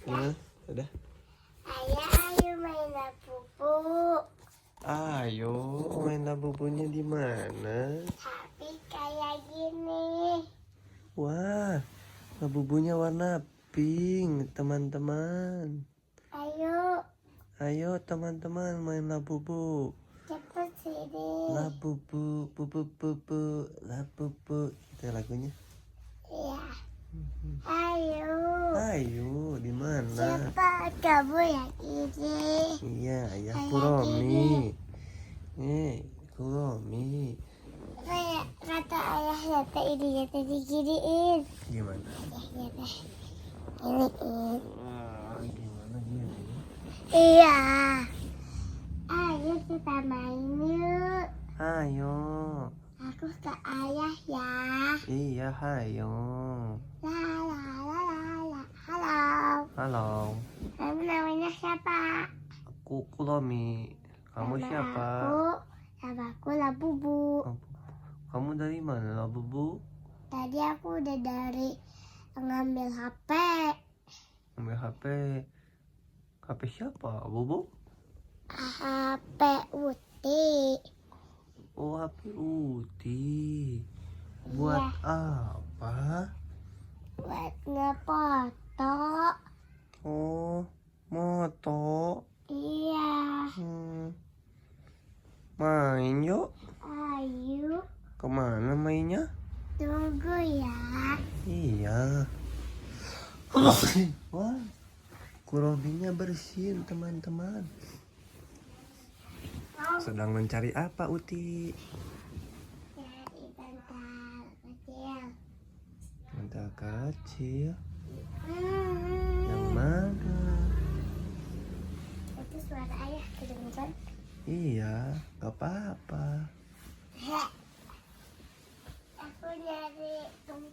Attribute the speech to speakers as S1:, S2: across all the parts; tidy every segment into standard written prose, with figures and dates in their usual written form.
S1: Gimana? Udah?
S2: Ayah, ayo main labu-labu.
S1: Ayo, main labu-labunya di mana?
S2: Tapi kayak gini.
S1: Wah, labu-labunya warna pink, teman-teman.
S2: Ayo,
S1: Ayo teman-teman main labu-labu.
S2: cepet sini.
S1: Labu-labu, bu, labu-labu. Itu lagunya.
S2: Iya. Ayo.
S1: Ayo, di mana?
S2: Cepat kamu yang ini.
S1: Iya, ayah
S2: Kayak
S1: Kuromi. Kuromi.
S2: Kayak kata ayah nyata ini nyata diginiin.
S1: Gimana?
S2: Ya, nyata. Iniin.
S1: Gimana gini?
S2: Iya. Ayo kita main yuk.
S1: Ayo.
S2: Aku ke ayah ya.
S1: Iya, ayo.
S2: La la la la la. Halo.
S1: Halo.
S2: Kamu namanya siapa?
S1: Aku Kuromi. Kamu
S2: Nama
S1: siapa?
S2: Nama aku Labubu.
S1: Kamu dari mana, Labubu?
S2: Tadi aku udah dari ngambil HP.
S1: Ambil HP. HP siapa, Bubu?
S2: HP Uti.
S1: Oh, HP Uti. Buat apa?
S2: Buat ngefoto.
S1: Oh, moto.
S2: Iya.
S1: Main yuk.
S2: Ayo.
S1: Kemana mainnya?
S2: Tunggu ya.
S1: Iya. Wah, Kurominya bersin teman-teman. Sedang mencari apa, Uti?
S2: Cari bantal kecil.
S1: Bantal kecil. Yang mana?
S2: Itu suara ayah kedengeran.
S1: Iya, gak apa-apa.
S2: Aku nyari tung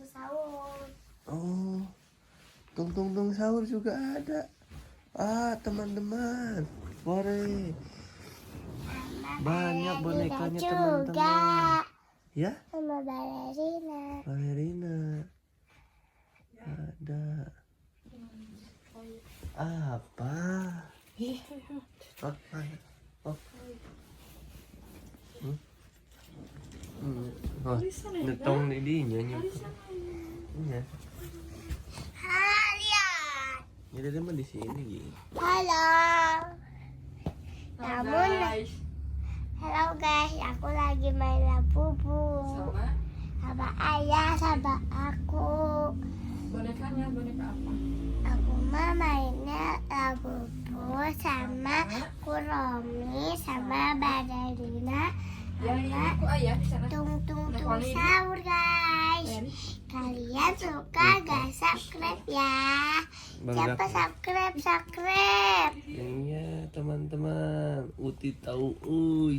S2: sahur.
S1: Oh, tung sahur juga ada. Ah, teman-teman, boleh. Banyak bonekanya teman-teman. Ya?
S2: Sama balerina.
S1: Balerina. Ada. Apa? Oh, ayo. Oh. Oh, netong didinya nyumput. Iya.
S2: Lihat.
S1: Jadi dia mah di sini gitu.
S2: Halo. Halo guys, aku lagi main labu-labu sama ayah sama aku.
S3: Bonekanya boneka apa?
S2: Aku mah mainnya labu-labu sama Kuromi sama balerina sama tung sahur guys. Kalian suka gak subscribe ya? Siapa subscribe?
S1: Iya teman-teman, Uti tahu,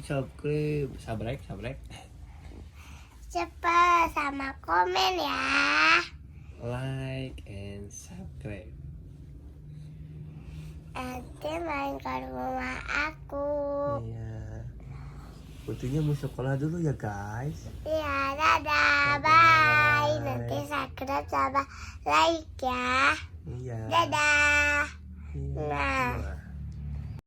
S1: subscribe.
S2: Cepat sama komen ya.
S1: Like and subscribe.
S2: Nanti main ke rumah aku.
S1: Iya. Utinya mau sekolah dulu ya guys.
S2: Iya, dadah, bye. Nanti subscribe sama like ya.
S1: Iya.
S2: Dadah.
S1: Iya.
S2: Nah.
S1: Wah.